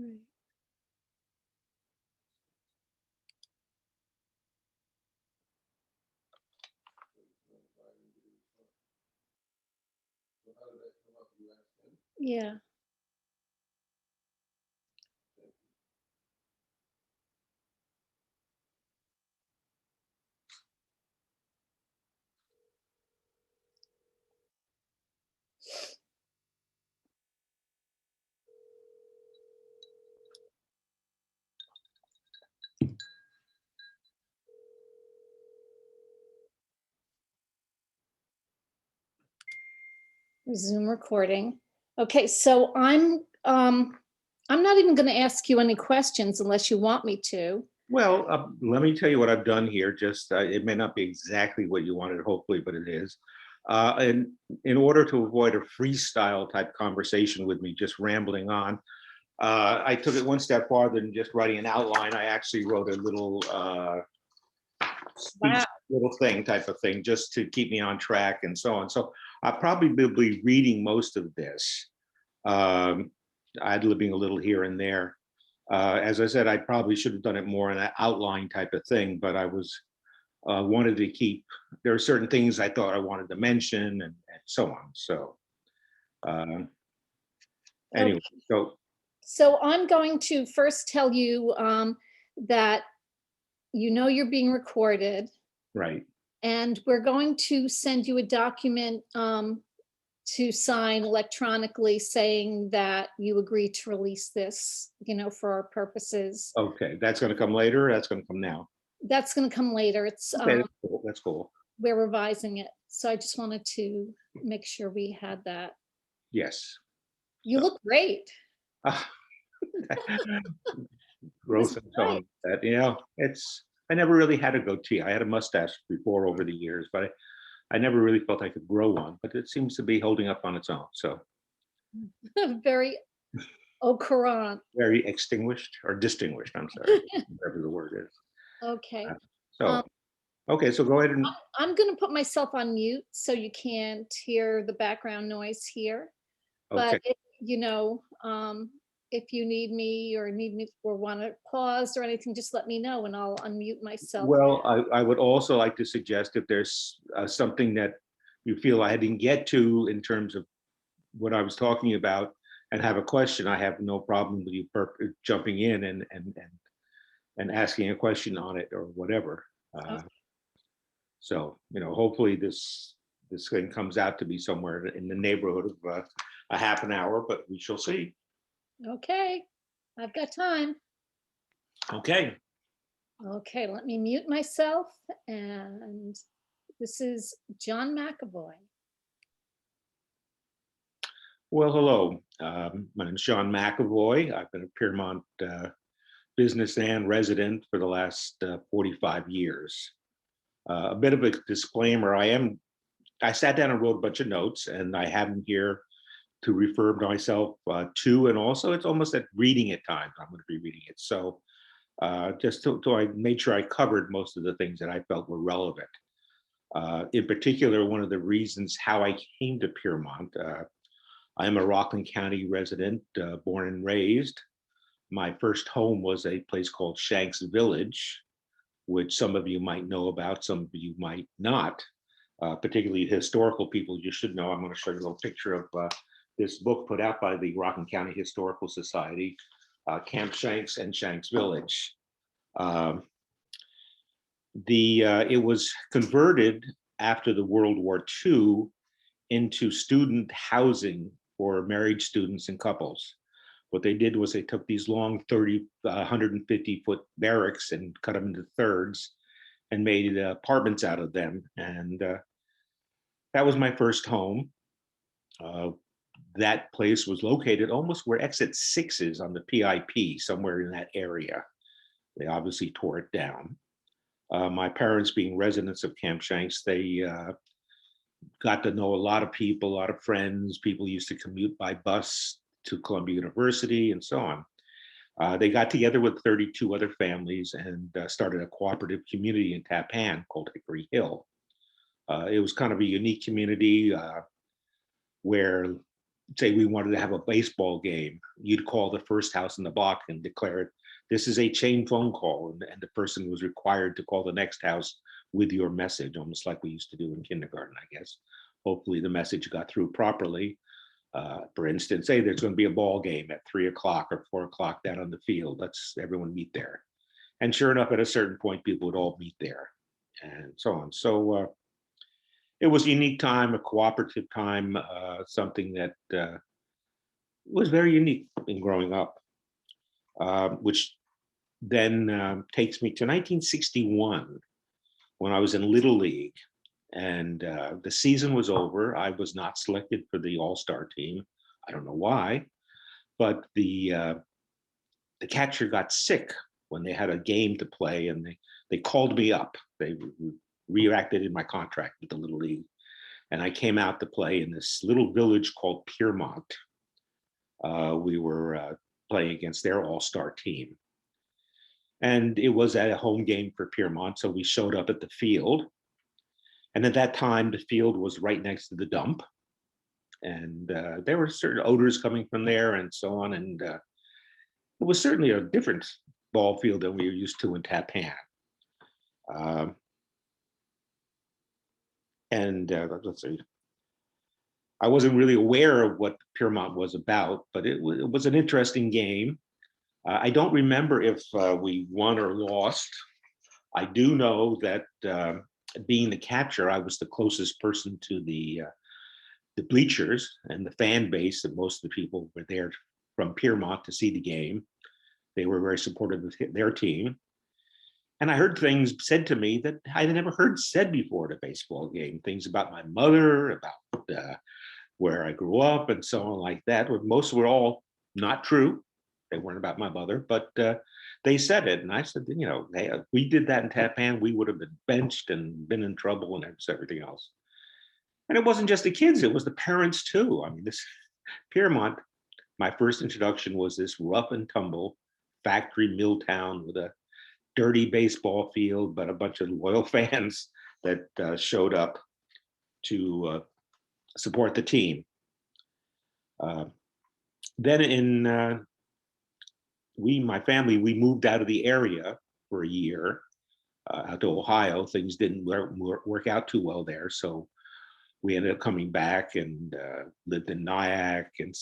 Right. Yeah. Zoom recording. Okay, so I'm not even going to ask you any questions unless you want me to. Well, let me tell you what I've done here. Just it may not be exactly what you wanted, hopefully, but it is. And in order to avoid a freestyle type conversation with me just rambling on, I took it one step farther than just writing an outline. I actually wrote a little speech, Wow. little thing type of thing, just to keep me on track and so on. So I'll probably be reading most of this, ad-libbing a little here and there. As I said, I probably should have done it more in an outline type of thing, but I was wanted to keep. There are certain things I thought I wanted to mention, and so on. So Okay. anyway, so So I'm going to first tell you that you're being recorded, right, and we're going to send you a document to sign electronically saying that you agree to release this, for our purposes. okay, that's going to come later. That's going to come now. That's going to come later. It's Okay, that's cool. That's cool. we're revising it. So I just wanted to make sure we had that. Yes. You So, look great. uh, This growth is and so great. on. That it's. I never really had a goatee. I had a mustache before over the years, but I never really felt I could grow one. But it seems to be holding up on its own. So Very au courant. very extinguished or distinguished. I'm sorry, whatever the word is. Okay. Uh, Um, So okay, so go ahead and I'm going to put myself on mute so you can't hear the background noise here. But okay. if you need me or want to pause or anything, just let me know and I'll unmute myself. Well, I would also like to suggest if there's something that you feel I didn't get to in terms of what I was talking about and have a question, I have no problem with you jumping in and asking a question on it or whatever. Oh, So hopefully this thing comes out to be somewhere in the neighborhood of a half an hour, but we shall see. okay, I've got time. Okay. Okay, let me mute myself. And this is John McAvoy. Well, hello. My name is Sean McAvoy. I've been a Piermont business and resident for the last 45 years. A bit of a disclaimer: I sat down and wrote a bunch of notes, and I have them here to refer myself to, and also it's almost at reading at times. I'm going to be reading it, so just to I made sure I covered most of the things that I felt were relevant. In particular, one of the reasons how I came to Piermont. I am a Rockland County resident, born and raised. My first home was a place called Shanks Village, which some of you might know about, some of you might not. Particularly historical people, you should know. I'm going to show you a little picture of this book put out by the Rockland County Historical Society, Camp Shanks and Shanks Village. Um, it was converted after the World War II into student housing for married students and couples. What they did was they took these long 150-foot barracks and cut them into thirds and made apartments out of them. And that was my first home. Uh, that place was located almost where exit 6 is on the PIP, somewhere in that area. They obviously tore it down. My parents, being residents of Camp Shanks, they got to know a lot of people, a lot of friends. People used to commute by bus to Columbia University and so on. They got together with 32 other families and started a cooperative community in Tappan called Hickory Hill. It was kind of a unique community where say we wanted to have a baseball game, you'd call the first house in the block and declare it, this is a chain phone call, and the person was required to call the next house with your message, almost like we used to do in kindergarten, I guess. Hopefully the message got through properly. For instance, say there's going to be a ball game at 3 o'clock or 4 o'clock down on the field. Let's everyone meet there. And sure enough, at a certain point, people would all meet there, and so on. So it was a unique time, a cooperative time, something that was very unique in growing up, which then takes me to 1961 when I was in Little League, and the season was over. I was not selected for the All-Star team. I don't know why, but the catcher got sick when they had a game to play, and they called me up. They reactivated my contract with the Little League, and I came out to play in this little village called Piermont. We were playing against their All-Star team. And it was at a home game for Piermont, so we showed up at the field. And at that time, the field was right next to the dump. And there were certain odors coming from there and so on. And it was certainly a different ball field than we were used to in Tappan. Let's see. I wasn't really aware of what Piermont was about, but it was an interesting game. I don't remember if we won or lost. I do know that being the catcher, I was the closest person to the bleachers and the fan base, and most of the people were there from Piermont to see the game. They were very supportive of their team. And I heard things said to me that I had never heard said before at a baseball game, things about my mother, about where I grew up and so on like that. Most were all not true. They weren't about my mother, but they said it. And I said, you know, hey, if we did that in Tappan, we would have been benched and been in trouble and everything else. And it wasn't just the kids, it was the parents too. I mean, this Piermont, my first introduction was this rough and tumble factory mill town with a dirty baseball field, but a bunch of loyal fans that showed up to support the team. Then my family, we moved out of the area for a year out to Ohio. Things didn't work out too well there. So we ended up coming back and lived in Nyack and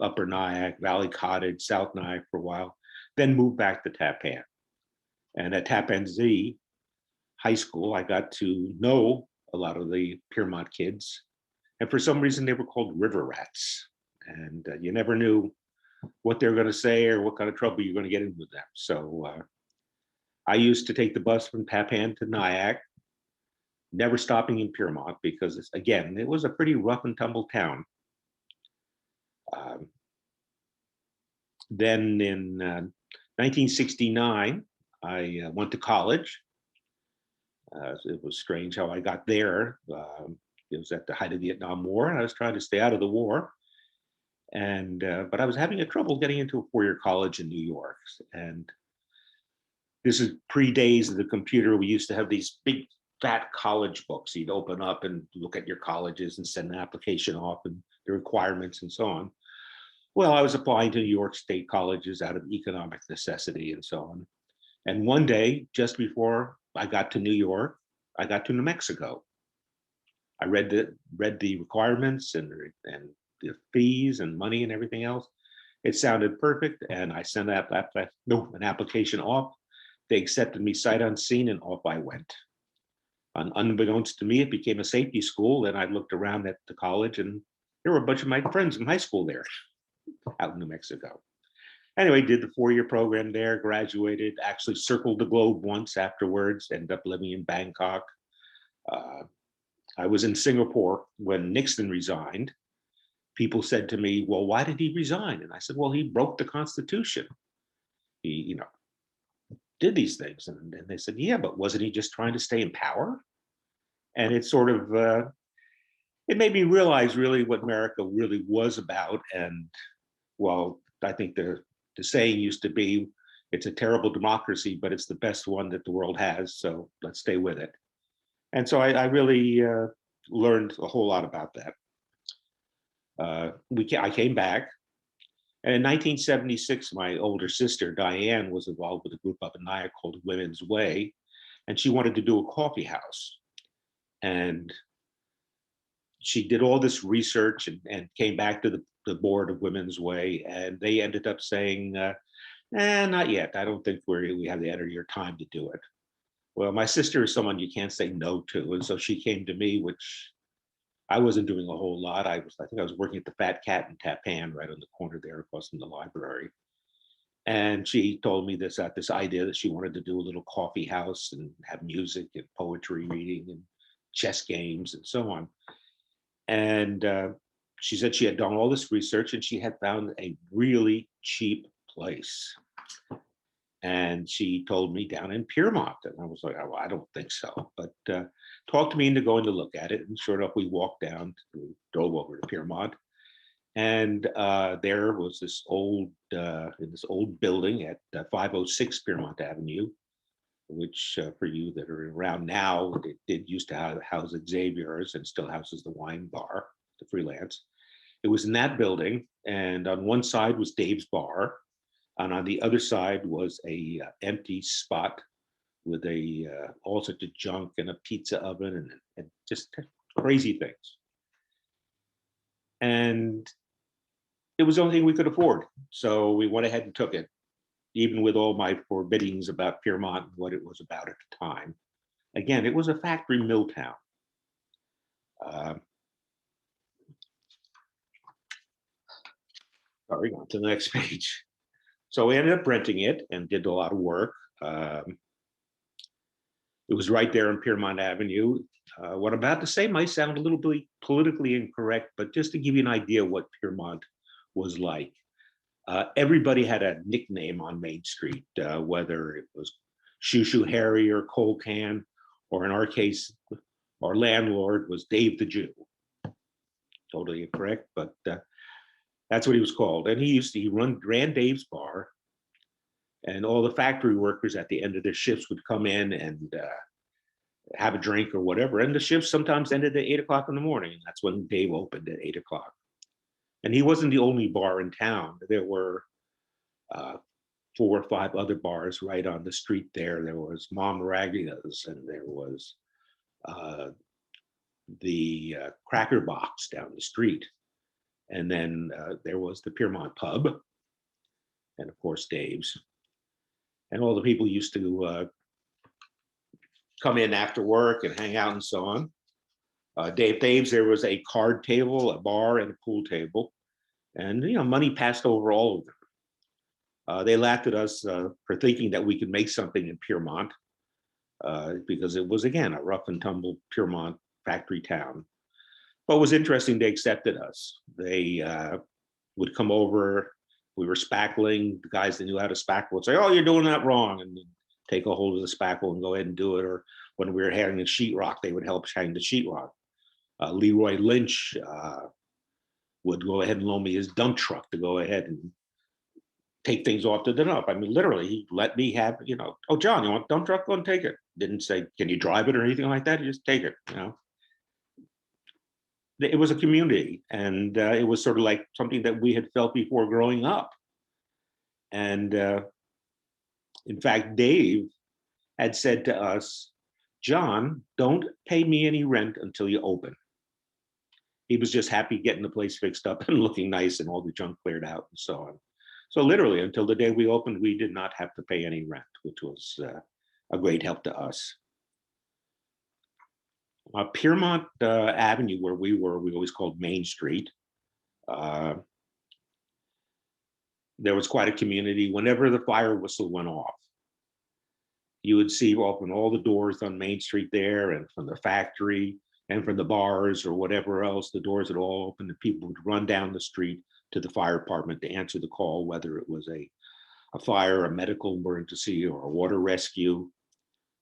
Upper Nyack, Valley Cottage, South Nyack for a while, then moved back to Tappan. And at Tappan Z High School, I got to know a lot of the Piermont kids. And for some reason, they were called river rats. And you never knew what they're going to say or what kind of trouble you're going to get in with them. So I used to take the bus from Tappan to Nyack, never stopping in Piermont because, again, it was a pretty rough and tumble town. Then in 1969, I went to college. It was strange how I got there. It was at the height of the Vietnam War, and I was trying to stay out of the war. And but I was having a trouble getting into a four-year college in New York. And this is pre-days of the computer. We used to have these big fat college books. You'd open up and look at your colleges and send an application off and the requirements and so on. Well, I was applying to New York State colleges out of economic necessity and so on. And one day, just before I got to New York, I got to New Mexico. I read the requirements and the fees and money and everything else. It sounded perfect, and I sent an application off. They accepted me sight unseen, and off I went. Unbeknownst to me, it became a safety school, and I looked around at the college, and there were a bunch of my friends from high school there, out in New Mexico. Anyway, did the four-year program there, graduated, actually circled the globe once afterwards, ended up living in Bangkok. I was in Singapore when Nixon resigned. People said to me, well, why did he resign? And I said, well, he broke the Constitution. He, did these things. And they said, yeah, but wasn't he just trying to stay in power? And it sort of, it made me realize really what America really was about. And well, I think the saying used to be, it's a terrible democracy, but it's the best one that the world has. So let's stay with it. And so I really learned a whole lot about that. I came back, and in 1976, my older sister Diane was involved with a group up in Nyack called Women's Way, and she wanted to do a coffee house. And she did all this research and came back to the board of Women's Way, and they ended up saying, not yet. I don't think we have the energy or time to do it. Well, my sister is someone you can't say no to. And so she came to me, which I wasn't doing a whole lot. I think I was working at the Fat Cat in Tappan, right on the corner there across from the library. And she told me this idea that she wanted to do a little coffee house and have music and poetry reading and chess games and so on. And she said she had done all this research and she had found a really cheap place. And she told me down in Piermont. And I was like, oh, I don't think so. But talked me into going to look at it. And sure enough, we walked down, drove over to Piermont. And there was this old building at 506 Piermont Avenue, which for you that are around now, it did used to house Xavier's and still houses the wine bar, the Freelance. It was in that building. And on one side was Dave's Bar. And on the other side was a empty spot with all sorts of junk and a pizza oven and just crazy things. And it was the only thing we could afford. So we went ahead and took it, even with all my forbiddings about Piermont and what it was about at the time. Again, it was a factory mill town. Sorry, on to the next page. So we ended up renting it and did a lot of work. It was right there on Piermont Avenue. What I'm about to say might sound a little bit politically incorrect, but just to give you an idea what Piermont was like. Everybody had a nickname on Main Street, whether it was Shoo Shoo Harry or Coal Can, or in our case, our landlord was Dave the Jew. Totally incorrect, but that's what he was called. And he ran Dave's Bar, and all the factory workers at the end of their shifts would come in and have a drink or whatever. And the shifts sometimes ended at 8 o'clock in the morning. And that's when Dave opened at 8 o'clock. And he wasn't the only bar in town. There were 4 or 5 other bars right on the street there. There was Mom Raggia's, and there was the Cracker Box down the street. And then there was the Piermont Pub, and of course, Dave's. And all the people used to come in after work and hang out and so on. Dave's, there was a card table, a bar, and a pool table. And, money passed over all of them. They laughed at us for thinking that we could make something in Piermont because it was, again, a rough and tumble Piermont factory town. What was interesting, they accepted us. They would come over. We were spackling. The guys that knew how to spackle would say, oh, you're doing that wrong, and take a hold of the spackle and go ahead and do it. Or when we were hanging the sheetrock, they would help hang the sheetrock. Leroy Lynch would go ahead and loan me his dump truck to go ahead and take things off the dump. I mean, literally, he let me have, oh, John, you want a dump truck? Go and take it. Didn't say, can you drive it or anything like that? You just take it, It was a community, and it was sort of like something that we had felt before growing up. And in fact, Dave had said to us, John, don't pay me any rent until you open. He was just happy getting the place fixed up and looking nice and all the junk cleared out and so on. So literally, until the day we opened, we did not have to pay any rent, which was a great help to us. Piermont Avenue, where we always called Main Street. There was quite a community. Whenever the fire whistle went off, you would see open all the doors on Main Street there, and from the factory and from the bars or whatever else, the doors would all open and people would run down the street to the fire department to answer the call, whether it was a fire, a medical emergency, or a water rescue.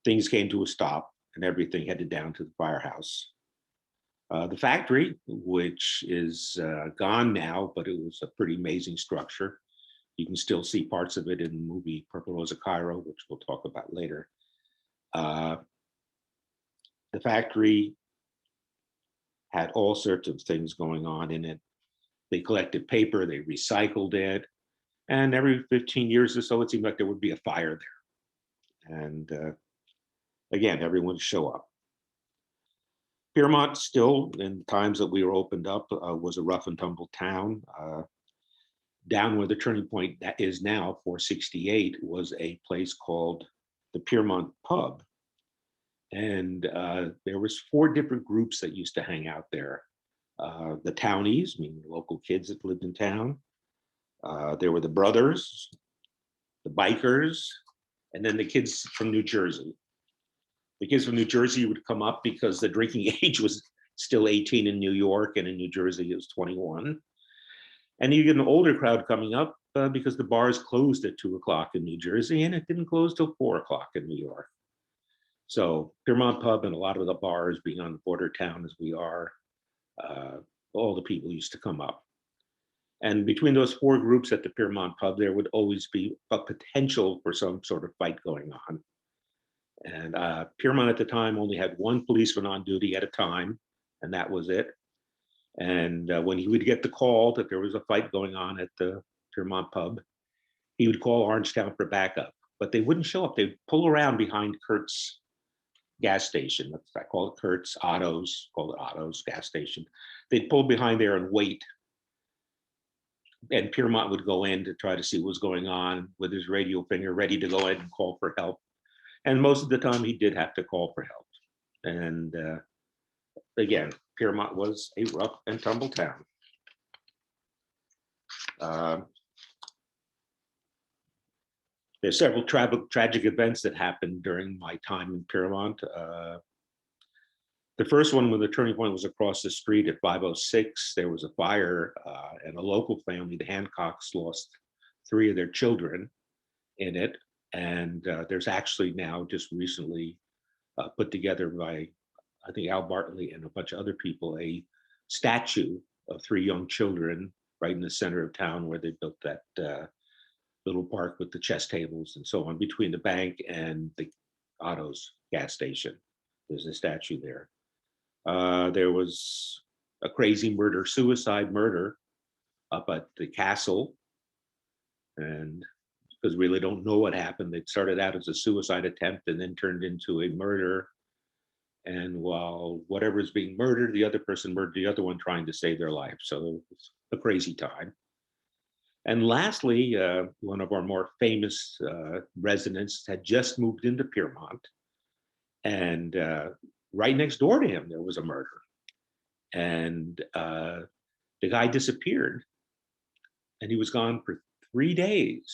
Things came to a stop and everything headed down to the firehouse. The factory, which is gone now, but it was a pretty amazing structure. You can still see parts of it in the movie Purple Rose of Cairo, which we'll talk about later. The factory had all sorts of things going on in it. They collected paper, they recycled it, and every 15 years or so, it seemed like there would be a fire there. And again, everyone would show up. Piermont still, in times that we were opened up, was a rough and tumble town. Down where the turning point that is now, 468, was a place called the Piermont Pub. And there was 4 different groups that used to hang out there. The townies, meaning local kids that lived in town. There were the brothers, the bikers, and then the kids from New Jersey. The kids from New Jersey would come up because the drinking age was still 18 in New York, and in New Jersey it was 21. And you get an older crowd coming up because the bars closed at 2 o'clock in New Jersey, and it didn't close till 4 o'clock in New York. So Piermont Pub and a lot of the bars, being on the border town as we are, all the people used to come up. And between those 4 groups at the Piermont Pub, there would always be a potential for some sort of fight going on. And Piermont at the time only had 1 policeman on duty at a time, and that was it. And when he would get the call that there was a fight going on at the Piermont Pub, he would call Orangetown for backup. But they wouldn't show up. They'd pull around behind Kurt's gas station. I call it Kurt's Otto's, call it Otto's gas station. They'd pull behind there and wait. And Piermont would go in to try to see what was going on with his radio finger, ready to go in and call for help. And most of the time he did have to call for help. And again, Piermont was a rough and tumble town. There's several tragic events that happened during my time in Piermont. The first one, when the turning point was across the street at 506, there was a fire, and a local family, the Hancocks, lost 3 of their children in it. And there's actually now just recently put together by, I think, Al Bartley and a bunch of other people, a statue of 3 young children right in the center of town where they built that little park with the chess tables and so on, between the bank and the Otto's gas station. There's a statue there. There was a crazy suicide murder up at the castle. And because we really don't know what happened, it started out as a suicide attempt and then turned into a murder. And while whatever's being murdered, the other person murdered the other one trying to save their life. So it's a crazy time. And lastly, one of our more famous residents had just moved into Piermont. And right next door to him, there was a murder. And the guy disappeared. And he was gone for 3 days.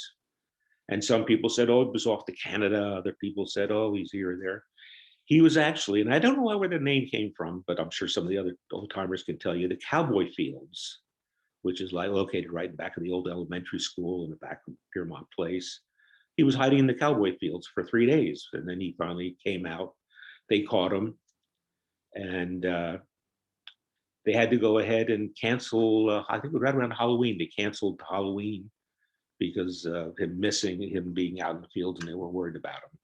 And some people said, oh, it was off to Canada. Other people said, oh, he's here or there. He was actually, and I don't know where the name came from, but I'm sure some of the other old timers can tell you, the Cowboy Fields, which is located right in back of the old elementary school in the back of Piermont Place. He was hiding in the Cowboy Fields for 3 days. And then he finally came out. They caught him. And they had to go ahead and cancel, I think right around Halloween, they canceled Halloween because of him being out in the fields, and they were worried about him.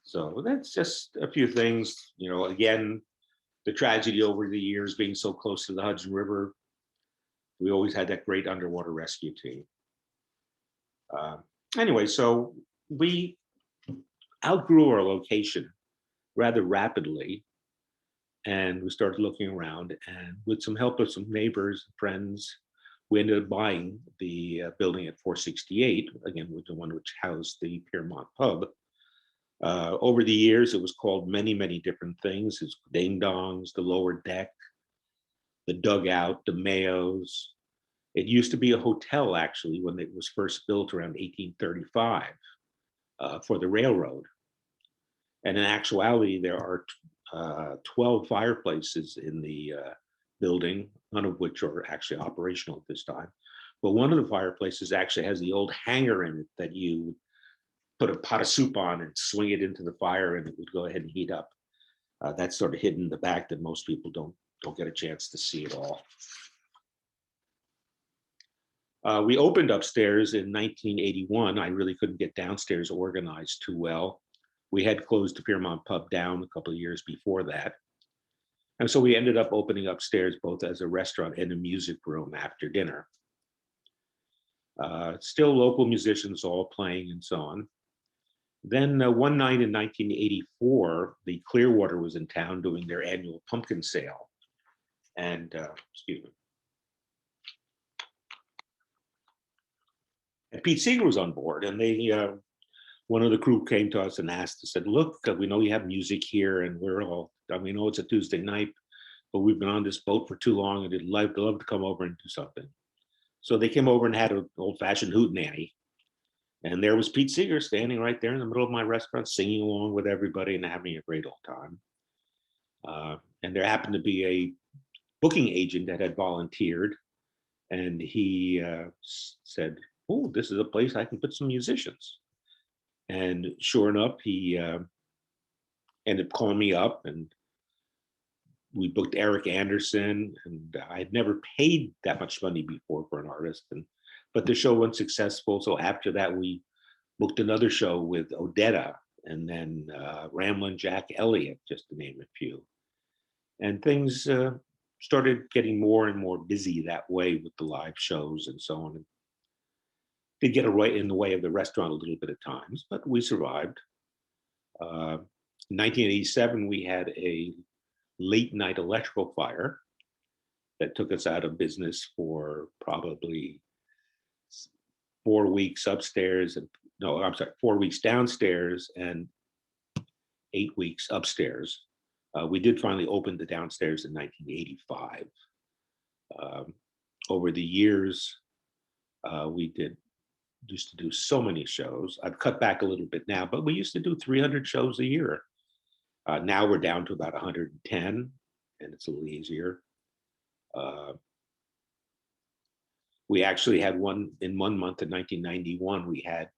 So that's just a few things. You know, again, the tragedy over the years being so close to the Hudson River, we always had that great underwater rescue team. Anyway, so we outgrew our location rather rapidly, and we started looking around, and with some help of some neighbors and friends, we ended up buying the building at 468, again, with the one which housed the Piermont Pub. Over the years, it was called many, many different things. It's Ding Dongs, the Lower Deck, the Dugout, the Mayos. It used to be a hotel, actually, when it was first built around 1835 for the railroad. And in actuality, there are 12 fireplaces in the building, none of which are actually operational at this time. But one of the fireplaces actually has the old hanger in it that you put a pot of soup on and swing it into the fire, and it would go ahead and heat up. That's sort of hidden in the back that most people don't get a chance to see at all. We opened upstairs in 1981. I really couldn't get downstairs organized too well. We had closed the Piermont Pub down a couple of years before that. And so we ended up opening upstairs both as a restaurant and a music room after dinner. Still local musicians all playing and so on. Then one night in 1984, the Clearwater was in town doing their annual pumpkin sale. And, excuse me. And Pete Seeger was on board, and one of the crew came to us and asked us, said, look, we know you have music here, and we know it's a Tuesday night, but we've been on this boat for too long, and they'd love to come over and do something. So they came over and had an old-fashioned hootenanny. And there was Pete Seeger standing right there in the middle of my restaurant, singing along with everybody and having a great old time. And there happened to be a booking agent that had volunteered, and he said, oh, this is a place I can put some musicians. And sure enough, he ended up calling me up, and we booked Eric Anderson, and I had never paid that much money before for an artist, but the show went successful. So after that, we booked another show with Odetta, and then Ramblin' Jack Elliott, just to name a few. And things started getting more and more busy that way with the live shows and so on. It did get in the way of the restaurant a little bit at times, but we survived. In 1987, we had a late night electrical fire that took us out of business for probably 4 weeks upstairs, and 4 weeks downstairs and 8 weeks upstairs. We did finally open the downstairs in 1985. Over the years, we used to do so many shows. I've cut back a little bit now, but we used to do 300 shows a year. Now we're down to about 110, and it's a little easier. We actually had one in 1 month in 1991. We had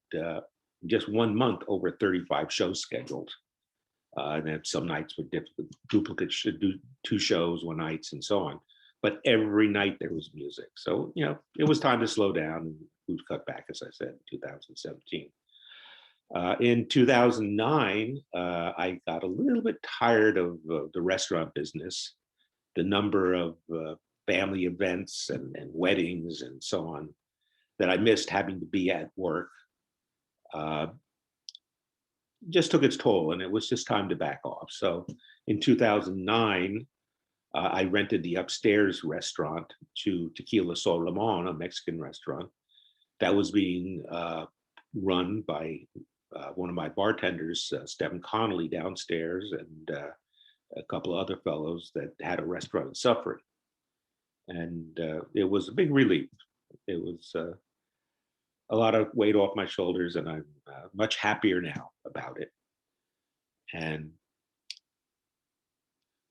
just 1 month over 35 shows scheduled. And then some nights were duplicates, should do 2 shows one nights and so on. But every night there was music. So, it was time to slow down, and we've cut back, as I said, in 2017. In 2009, I got a little bit tired of the restaurant business, the number of family events and weddings and so on that I missed having to be at work. Just took its toll, and it was just time to back off. So in 2009, I rented the upstairs restaurant to Tequila Sol Limon, a Mexican restaurant that was being run by one of my bartenders, Stephen Connolly, downstairs, and a couple of other fellows that had a restaurant in Suffern. And it was a big relief. It was a lot of weight off my shoulders, and I'm much happier now about it. And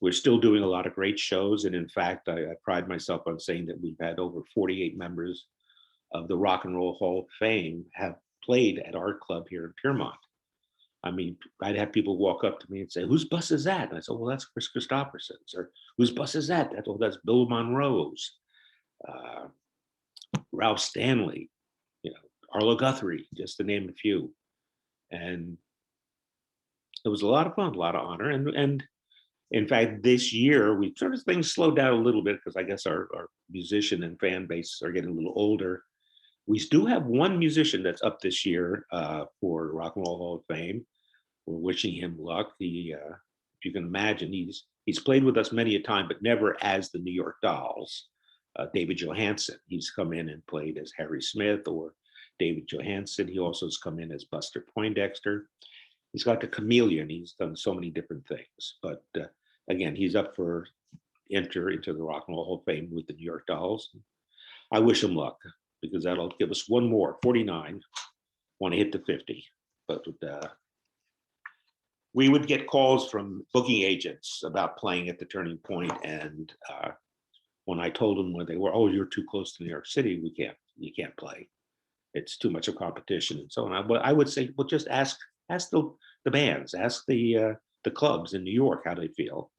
we're still doing a lot of great shows. And in fact, I pride myself on saying that we've had over 48 members of the Rock and Roll Hall of Fame have played at our club here in Piermont. I mean, I'd have people walk up to me and say, whose bus is that? And I said, well, that's Chris Christopherson's. Or whose bus is that? That's Bill Monroe's, Ralph Stanley, Arlo Guthrie, just to name a few. And it was a lot of fun, a lot of honor. And in fact, this year, we sort of things slowed down a little bit because I guess our musician and fan base are getting a little older. We do have one musician that's up this year for Rock and Roll Hall of Fame. We're wishing him luck. He, if you can imagine, he's played with us many a time, but never as the New York Dolls. David Johansen, he's come in and played as Harry Smith or David Johansen. He also has come in as Buster Poindexter. He's got the chameleon. He's done so many different things. But again, he's up for enter into the Rock and Roll Hall of Fame with the New York Dolls. I wish him luck, because that'll give us one more, 49, want to hit the 50. But we would get calls from booking agents about playing at the Turning Point, and when I told them when they were, oh, you're too close to New York City, you can't play. It's too much of competition and so on. But I would say, well, just ask the bands, ask the clubs in New York how they feel.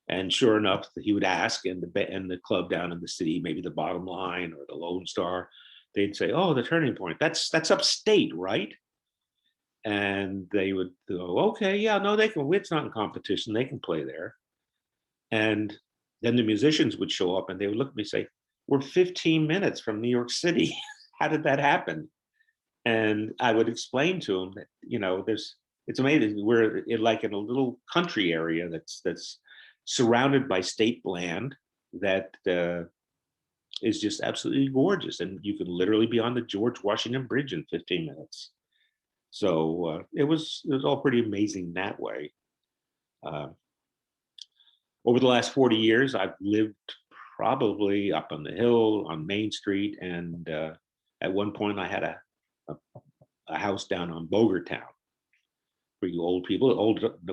And sure enough, he would ask, and the club down in the city, maybe the Bottom Line or the Lone Star, they'd say, oh, the Turning Point, that's upstate, right? And they would go, okay, yeah, no, they can, it's not in competition, they can play there. And then the musicians would show up and they would look at me and say, we're 15 minutes from New York City. How did that happen? And I would explain to them that, it's amazing. We're like in a little country area that's surrounded by state land that is just absolutely gorgeous. And you can literally be on the George Washington Bridge in 15 minutes. So it was all pretty amazing that way. Uh, Over the last 40 years, I've lived probably up on the hill on Main Street. And at one point I had a, a house down on Bogertown. For you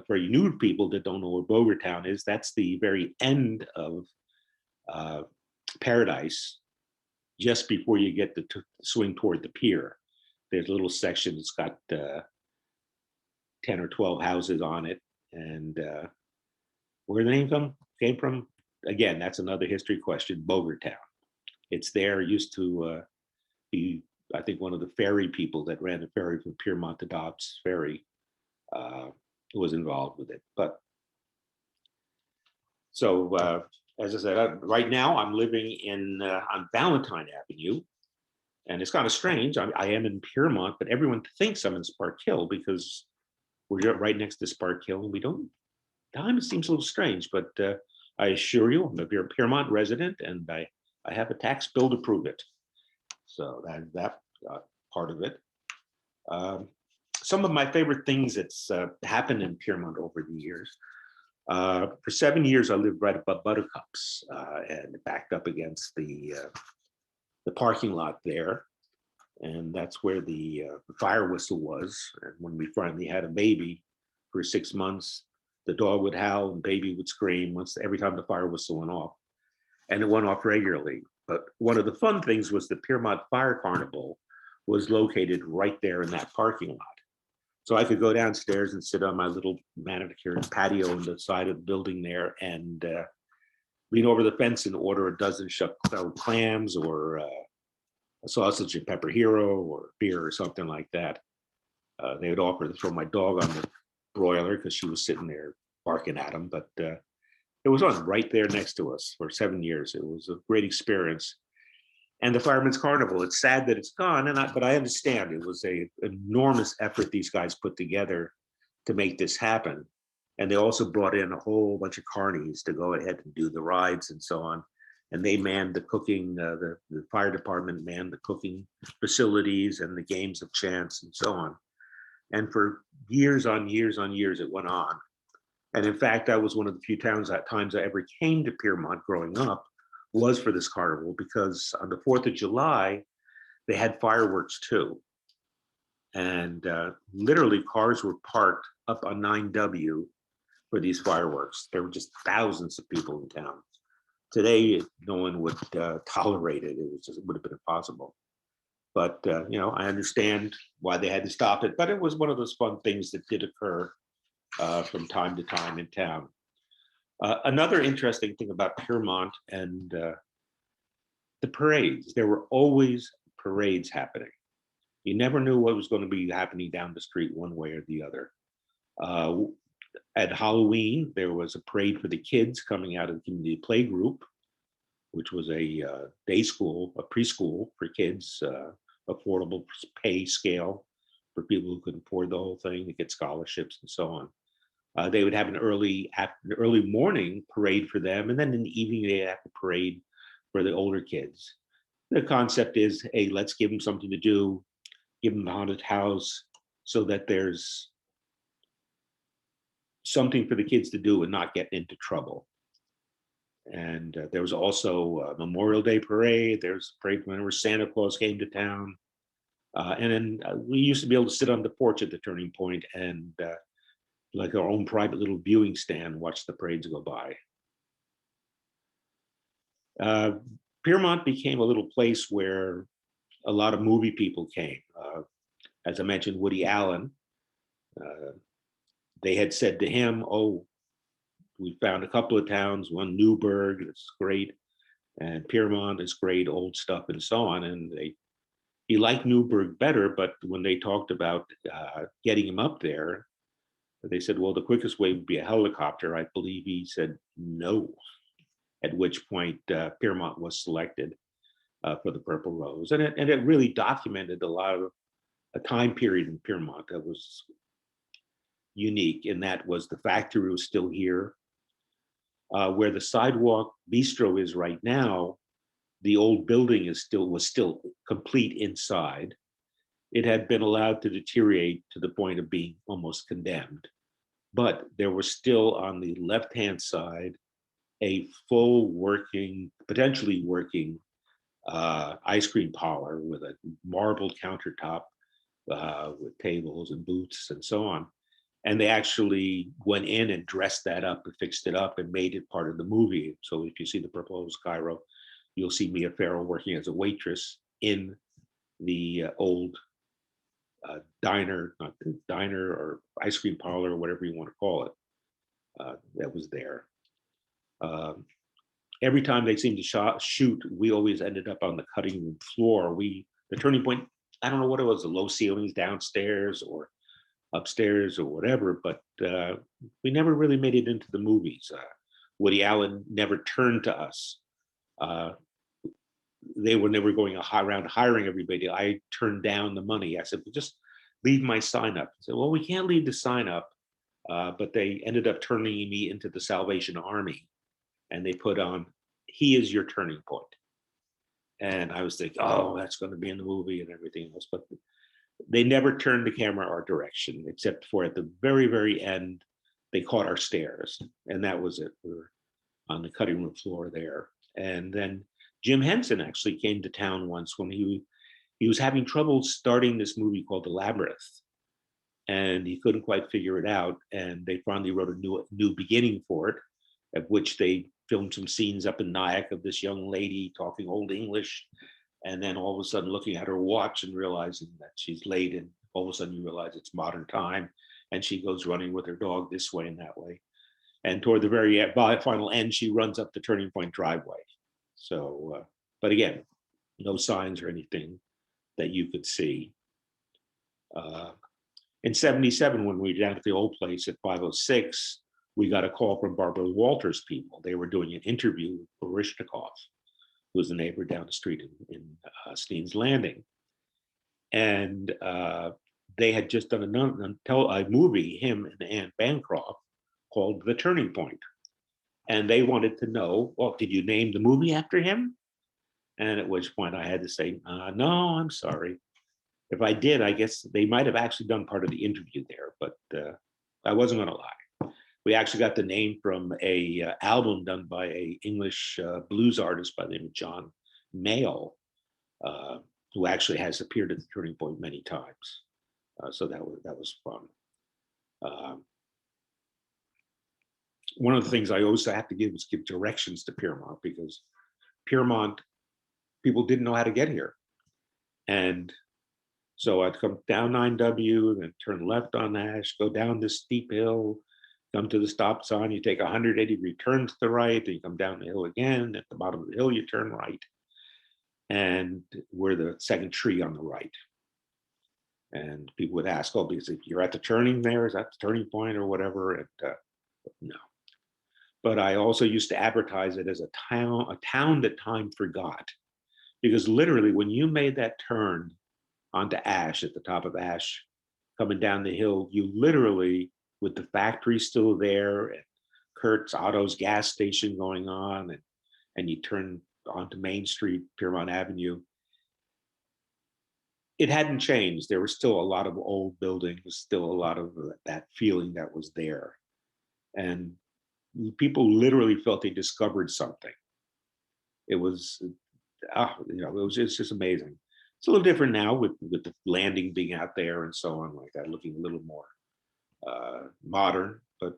for you new people that don't know where Bogertown is, that's the very end of uh, Paradise, just before you get to swing toward the pier. There's a little section that's got 10 or 12 houses on it. And where the name came from, again, that's another history question, Bogertown. It's there, used to be, I think, one of the ferry people that ran the ferry from Piermont to Dobbs Ferry was involved with it. But so, as I said, right now I'm living on Valentine Avenue, and it's kind of strange. I am in Piermont, but everyone thinks I'm in Spark Hill because we're right next to Spark Hill, and we don't. It seems a little strange, but I assure you, I'm a Piermont resident, and I have a tax bill to prove it. So that part of it. Some of my favorite things that's happened in Piermont over the years. For 7 years, I lived right above Buttercups and backed up against the parking lot there. And that's where the fire whistle was. And when we finally had a baby for 6 months, the dog would howl and baby would scream every time the fire whistle went off. And it went off regularly. But one of the fun things was the Piermont Fire Carnival was located right there in that parking lot. So I could go downstairs and sit on my little manicured patio on the side of the building there and lean over the fence and order a dozen shuck-shelled clams or a sausage and pepper hero or beer or something like that. They would offer to throw my dog on the broiler because she was sitting there barking at him. But it was on right there next to us for 7 years. It was a great experience. And the Fireman's Carnival, it's sad that it's gone, but I understand it was an enormous effort these guys put together to make this happen. And they also brought in a whole bunch of carnies to go ahead and do the rides and so on. And they manned the cooking, the fire department manned the cooking facilities and the games of chance and so on. And for years on years on years, it went on. And in fact, that was one of the few times I ever came to Piermont growing up, was for this carnival, because on the 4th of July, they had fireworks too. And literally cars were parked up on 9W for these fireworks. There were just thousands of people in town. Today, no one would tolerate it. It would have been impossible. But, I understand why they had to stop it. But it was one of those fun things that did occur from time to time in town. Another interesting thing about Piermont and the parades, there were always parades happening. You never knew what was going to be happening down the street one way or the other. At Halloween, there was a parade for the kids coming out of the community play group, which was a day school, a preschool for kids, affordable pay scale for people who could afford the whole thing to get scholarships and so on. They would have an early morning parade for them, and then in the evening they have a parade for the older kids. The concept is, hey, let's give them something to do, give them the haunted house, so that there's something for the kids to do and not get into trouble. And there was also a Memorial Day parade. There's a parade whenever Santa Claus came to town. And then we used to be able to sit on the porch at the Turning Point and like our own private little viewing stand, watch the parades go by. Piermont became a little place where a lot of movie people came. As I mentioned, Woody Allen, they had said to him, oh, we found a couple of towns, one Newburgh, it's great, and Piermont is great, old stuff and so on. And he liked Newburgh better, but when they talked about getting him up there, They said, well, the quickest way would be a helicopter. I believe he said no, at which point Piermont was selected for the Purple Rose. And it really documented a lot of a time period in Piermont that was unique, and that was the factory was still here. Where the sidewalk bistro is right now, the old building was still complete inside. It had been allowed to deteriorate to the point of being almost condemned, but there was still on the left-hand side a full working, potentially working ice cream parlor with a marble countertop with tables and booths and so on. And they actually went in and dressed that up and fixed it up and made it part of the movie. So if you see the Purple Rose Cairo, you'll see Mia Farrow working as a waitress in the old diner, not diner or ice cream parlor, or whatever you want to call it, that was there. Every time they seemed to shoot, we always ended up on the cutting room floor. The turning point, I don't know what it was, the low ceilings downstairs or upstairs or whatever, but we never really made it into the movies. Woody Allen never turned to us. They were never going around hiring everybody. I turned down the money. I said, well, just leave my sign up. I said, well, we can't leave the sign up. But they ended up turning me into the Salvation Army. And they put on, he is your turning point. And I was thinking, oh, that's going to be in the movie and everything else. But they never turned the camera our direction, except for at the very, very end, they caught our stares. And that was it. We were on the cutting room floor there. And then Jim Henson actually came to town once when he was having trouble starting this movie called The Labyrinth. And he couldn't quite figure it out. And they finally wrote a new beginning for it, at which they filmed some scenes up in Nyack of this young lady talking Old English, and then all of a sudden looking at her watch and realizing that she's late, and all of a sudden you realize it's modern time, and she goes running with her dog this way and that way. And toward the very final end, she runs up the Turning Point driveway. So, but again, no signs or anything that you could see. In 77, when we were down at the old place at 506, we got a call from Barbara Walters' people. They were doing an interview with Baryshnikov, who was a neighbor down the street in Steen's Landing. And they had just done a movie, him and Anne Bancroft, called The Turning Point. And they wanted to know, well, did you name the movie after him? And at which point I had to say, no, I'm sorry. If I did, I guess they might have actually done part of the interview there, but I wasn't going to lie. We actually got the name from a album done by a English blues artist by the name of John Mayall, who actually has appeared at the Turning Point many times. So that was fun. One of the things I always have to give is give directions to Piermont, because Piermont, people didn't know how to get here. And so I'd come down 9W, then turn left on Ash, go down this steep hill, come to the stop sign, you take a 180-degree turn to the right, then you come down the hill again. At the bottom of the hill, you turn right. And we're the second tree on the right. And people would ask, oh, because if you're at the turning there, is that the turning point or whatever? And no. But I also used to advertise it as a town that time forgot. Because literally, when you made that turn onto Ash, at the top of Ash, coming down the hill, you literally, with the factory still there and Kurt's Auto's gas station going on, and you turn onto Main Street, Piermont Avenue, it hadn't changed. There were still a lot of old buildings, still a lot of that feeling that was there. And people literally felt they discovered something. It was, it's just amazing. It's a little different now with the landing being out there and so on like that, looking a little more modern, but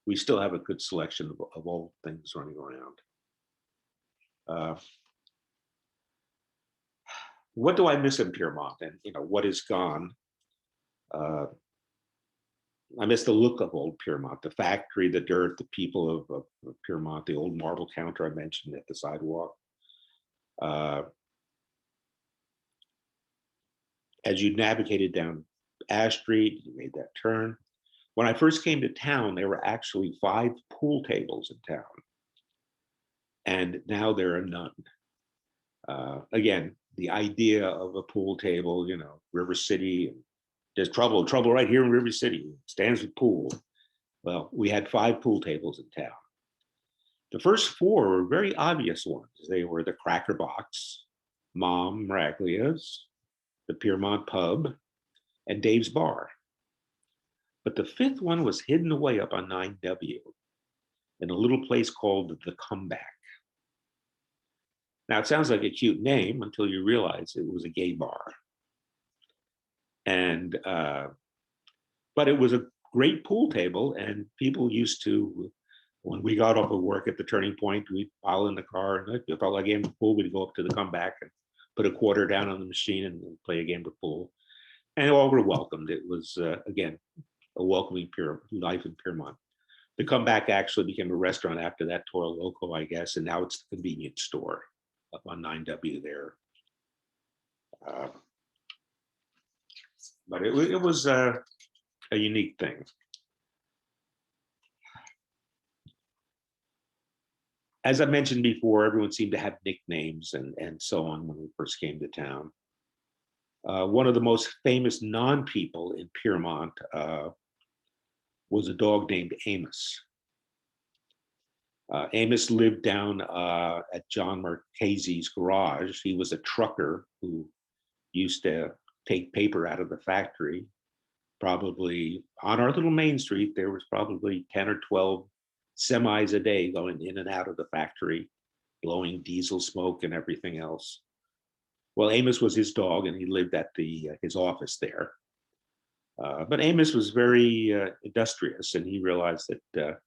we still have a good selection of old things running around. What do I miss in Piermont, and what is gone? I miss the look of old Piermont, the factory, the dirt, the people of Piermont, the old marble counter I mentioned at the sidewalk. As you navigated down Ash Street, you made that turn. When I first came to town, there were actually 5 pool tables in town, and now there are none. Again, the idea of a pool table, River City, and there's trouble right here in River City, stands with pool. Well, we had 5 pool tables in town. The first 4 were very obvious ones. They were the Cracker Box, Mom Maraglia's, the Piermont Pub, and Dave's Bar. But the 5th one was hidden away up on 9W in a little place called The Comeback. Now, it sounds like a cute name until you realize it was a gay bar. And, but it was a great pool table, and people used to, when we got off of work at the Turning Point, we'd pile in the car, and if it felt like a game of pool, we'd go up to the Comeback and put a quarter down on the machine and play a game of pool. And all were welcomed. It was, again, a welcoming life in Piermont. The Comeback actually became a restaurant after that, Toro Loco, I guess, and now it's the convenience store up on 9W there. But it was a unique thing. As I mentioned before, everyone seemed to have nicknames and so on when we first came to town. One of the most famous non-people in Piermont was a dog named Amos. Amos lived down at John Marchese's garage. He was a trucker who used to take paper out of the factory. Probably on our little main street, there was probably 10 or 12 semis a day going in and out of the factory, blowing diesel smoke and everything else. Well, Amos was his dog, and he lived at his office there. But Amos was very industrious, and he realized that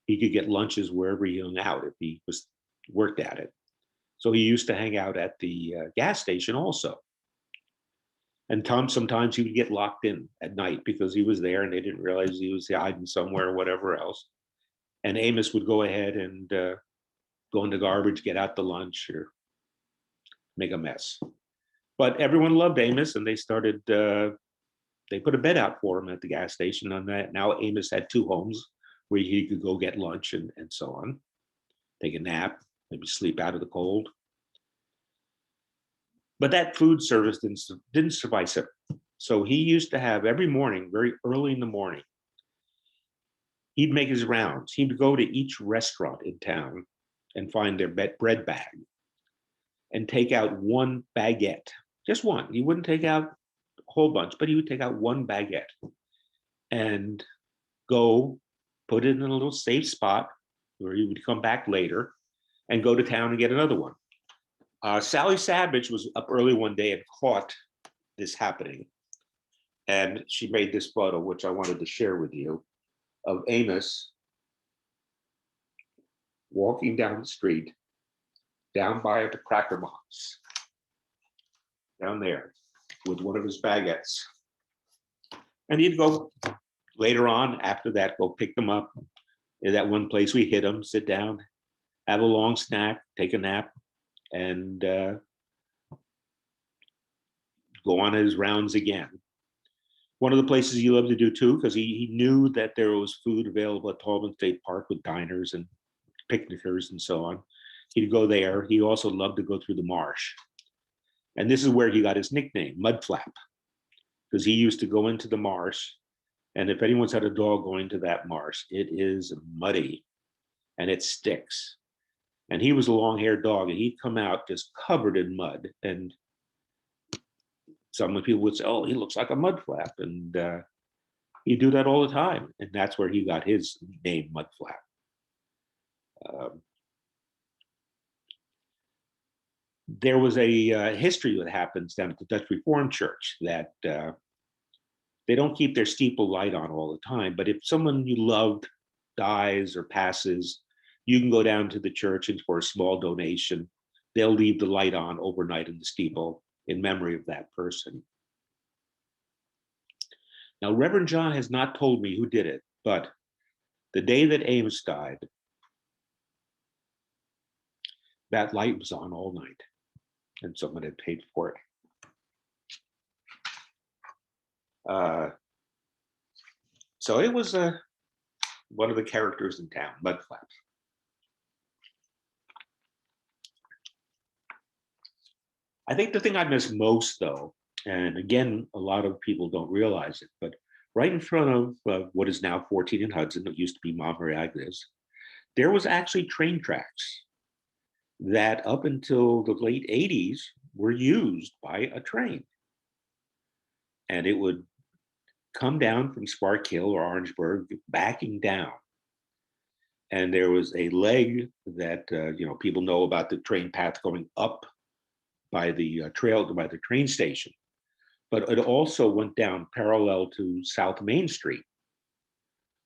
he could get lunches wherever he hung out if he worked at it. So he used to hang out at the gas station also. And sometimes he would get locked in at night because he was there and they didn't realize he was hiding somewhere or whatever else. And Amos would go ahead and go in the garbage, get out the lunch, or make a mess. But everyone loved Amos, and they started, they put a bed out for him at the gas station. And now Amos had 2 homes where he could go get lunch and so on, take a nap, maybe sleep out of the cold. But that food service didn't suffice him. So he used to have every morning, very early in the morning, he'd make his rounds. He'd go to each restaurant in town and find their bread bag and take out 1 baguette, just one. He wouldn't take out a whole bunch, but he would take out 1 baguette and go put it in a little safe spot where he would come back later and go to town and get another one. Sally Savage was up early one day and caught this happening. And she made this photo, which I wanted to share with you, of Amos walking down the street, down by the Cracker Box, down there with one of his baguettes. And he'd go later on, after that, go pick them up in that one place we hid them, sit down, have a long snack, take a nap, and go on his rounds again. One of the places he loved to do too, because he knew that there was food available at Tallman State Park with diners and picnickers and so on. He'd go there. He also loved to go through the marsh. And this is where he got his nickname, Mudflap, because he used to go into the marsh. And if anyone's had a dog going to that marsh, it is muddy and it sticks. And he was a long-haired dog, and he'd come out just covered in mud. And some people would say, "Oh, he looks like a mudflap," and he'd do that all the time. And that's where he got his name, Mudflap. There was a history that happens down at the Dutch Reformed Church that they don't keep their steeple light on all the time. But if someone you loved dies or passes, you can go down to the church, and for a small donation, they'll leave the light on overnight in the steeple in memory of that person. Now, Reverend John has not told me who did it, but the day that Amos died, that light was on all night, and someone had paid for it. So it was one of the characters in town, Mudflaps. I think the thing I miss most, though, and again, a lot of people don't realize it, but right in front of what is now 14 and Hudson, it used to be Monterey Agnes, there was actually train tracks that up until the late 80s were used by a train. And it would come down from Spark Hill or Orangeburg, backing down. And there was a leg that, people know about the train path going up by the by the train station. But it also went down parallel to South Main Street,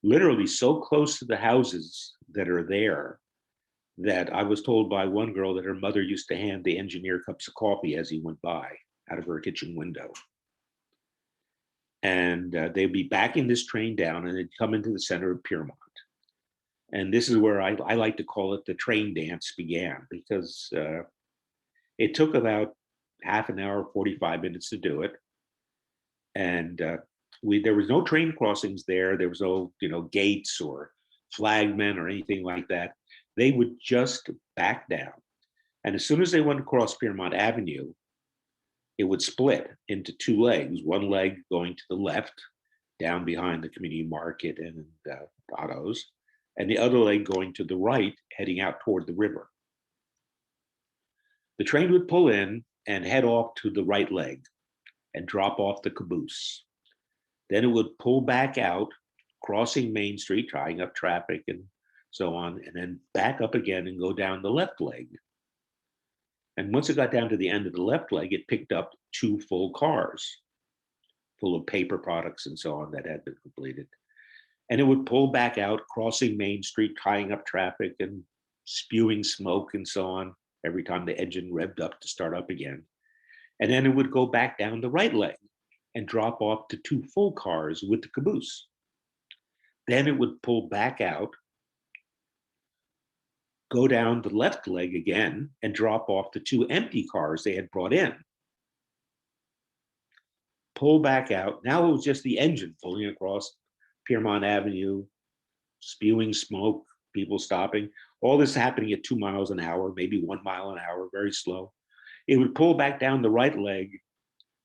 literally so close to the houses that are there that I was told by one girl that her mother used to hand the engineer cups of coffee as he went by out of her kitchen window. And they'd be backing this train down and it'd come into the center of Piermont. And this is where I like to call it the train dance began, because it took about half an hour, 45 minutes to do it. And there was no train crossings there. There was no, gates or flagmen or anything like that. They would just back down. And as soon as they went across Piermont Avenue, it would split into two legs, one leg going to the left, down behind the community market and Otto's, and the other leg going to the right, heading out toward the river. The train would pull in and head off to the right leg and drop off the caboose. Then it would pull back out, crossing Main Street, tying up traffic and so on, and then back up again and go down the left leg. And once it got down to the end of the left leg, it picked up two full cars full of paper products and so on that had been completed. And it would pull back out, crossing Main Street, tying up traffic and spewing smoke and so on every time the engine revved up to start up again. And then it would go back down the right leg and drop off to two full cars with the caboose. Then it would pull back out, go down the left leg again and drop off the two empty cars they had brought in. Pull back out. Now it was just the engine pulling across Piermont Avenue, spewing smoke, people stopping. All this happening at 2 miles an hour, maybe 1 mile an hour, very slow. It would pull back down the right leg,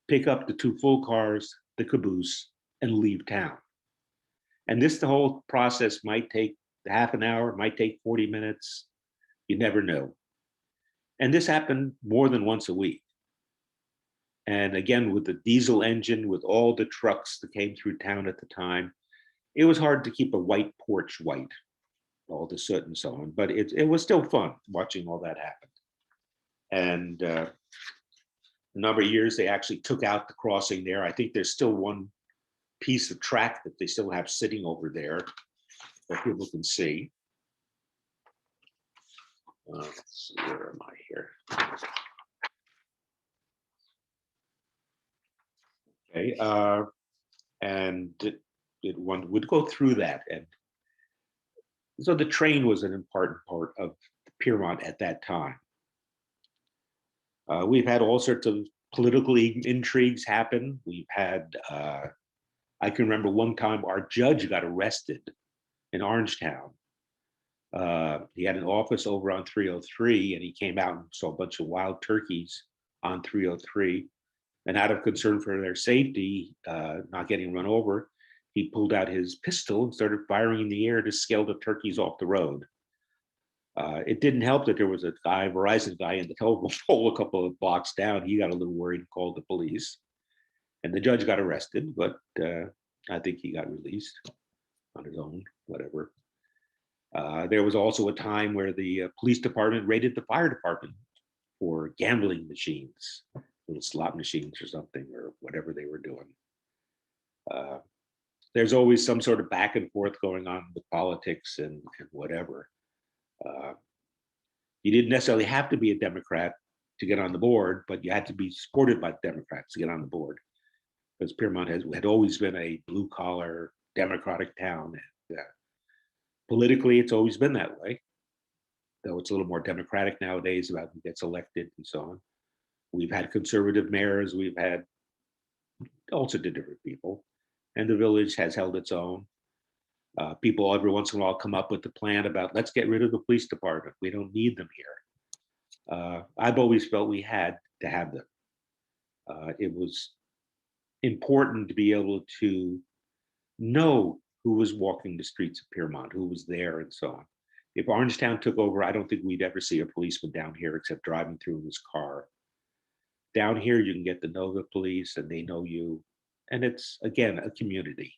pick up the two full cars, the caboose, and leave town. And the whole process might take half an hour, might take 40 minutes. You never know. And this happened more than once a week. And again, with the diesel engine, with all the trucks that came through town at the time, it was hard to keep a white porch white, all the soot and so on. But it was still fun watching all that happen. And a number of years, they actually took out the crossing there. I think there's still one piece of track that they still have sitting over there that people can see. Let's see, where am I here? Okay, and one would go through that. And so the train was an important part of Piermont at that time. We've had all sorts of political intrigues happen. We've had, I can remember one time our judge got arrested in Orangetown. He had an office over on 303, and he came out and saw a bunch of wild turkeys on 303. And out of concern for their safety, not getting run over, he pulled out his pistol and started firing in the air to scare the turkeys off the road. It didn't help that there was a guy, Verizon guy, in the telephone pole a couple of blocks down. He got a little worried and called the police. And the judge got arrested, but I think he got released on his own, whatever. There was also a time where the police department raided the fire department for gambling machines, little slot machines or something, or whatever they were doing. There's always some sort of back and forth going on with politics and whatever. You didn't necessarily have to be a Democrat to get on the board, but you had to be supported by Democrats to get on the board, because Piermont had always been a blue collar Democratic town. And, politically, it's always been that way, though it's a little more democratic nowadays about who gets elected and so on. We've had conservative mayors, we've had all sorts of different people, and the village has held its own. People every once in a while come up with the plan about let's get rid of the police department. We don't need them here. I've always felt we had to have them. It was important to be able to know who was walking the streets of Piermont, who was there, and so on. If Orangetown took over, I don't think we'd ever see a policeman down here except driving through in his car. Down here, you can get to know the police and they know you. And it's, again, a community.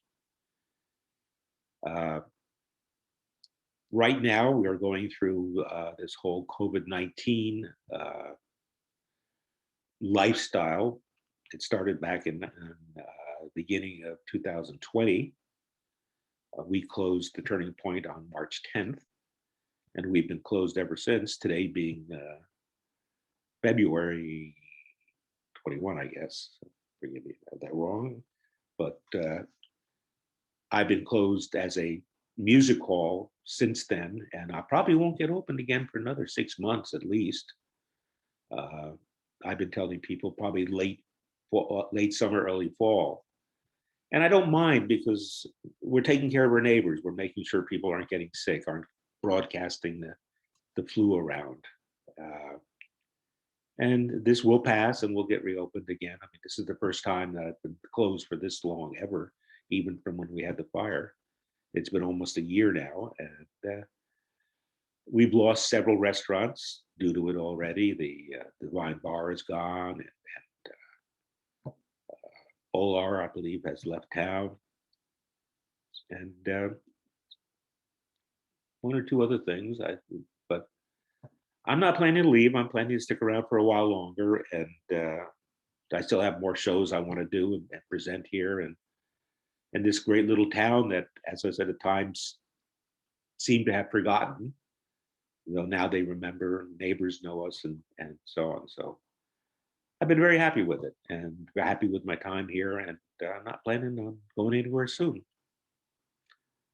Right now, we are going through this whole COVID-19 lifestyle. It started back in beginning of 2020. We closed the Turning Point on March 10th, and we've been closed ever since, today being February 21, I guess. Forgive me if I got that wrong. But I've been closed as a music hall since then, and I probably won't get opened again for another 6 months at least. I've been telling people probably late summer, early fall. And I don't mind because we're taking care of our neighbors. We're making sure people aren't getting sick, aren't broadcasting the flu around. And this will pass and we'll get reopened again. I mean, this is the first time that I've been closed for this long ever, even from when we had the fire. It's been almost a year now, and we've lost several restaurants due to it already. The Wine Bar is gone, and Olar, I believe, has left town, and one or two other things. But I'm not planning to leave. I'm planning to stick around for a while longer, and I still have more shows I want to do and present here, and this great little town that, as I said, at times seemed to have forgotten. Now they remember, neighbors know us, and so on. So I've been very happy with it, and happy with my time here, and I'm not planning on going anywhere soon.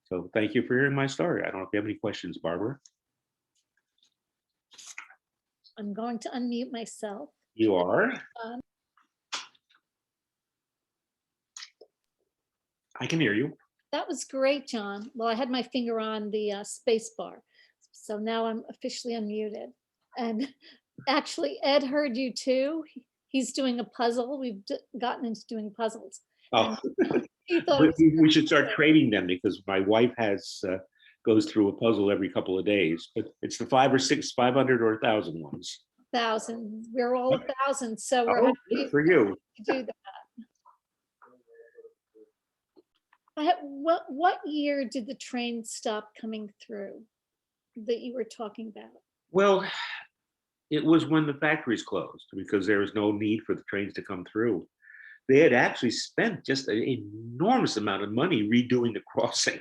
So thank you for hearing my story. I don't know if you have any questions, Barbara. I'm going to unmute myself. You are. I can hear you. That was great, John. Well, I had my finger on the space bar, so now I'm officially unmuted. And actually, Ed heard you too. He's doing a puzzle. We've gotten into doing puzzles. Oh, He thought it was we should start trading them, because my wife goes through a puzzle every couple of days, but it's the 5 or 6, 500 or 1,000 ones. 1,000. We're all 1,000, so we're Oh, good for you. to do that. What year did the train stop coming through that you were talking about? Well, it was when the factories closed, because there was no need for the trains to come through. They had actually spent just an enormous amount of money redoing the crossing.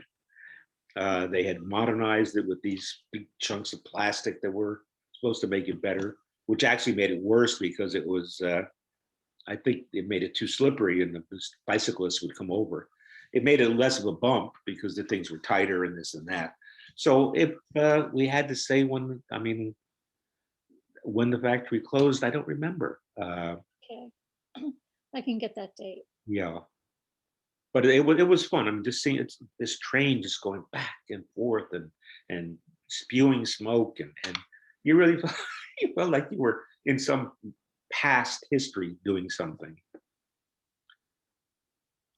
They had modernized it with these big chunks of plastic that were supposed to make it better, which actually made it worse because it was, I think it made it too slippery and the bicyclists would come over. It made it less of a bump because the things were tighter and this and that. So if we had to say when the factory closed, I don't remember. Okay, I can get that date. Yeah, but it was fun. I mean, just seeing this train just going back and forth and spewing smoke, and you really felt, you felt like you were in some past history doing something.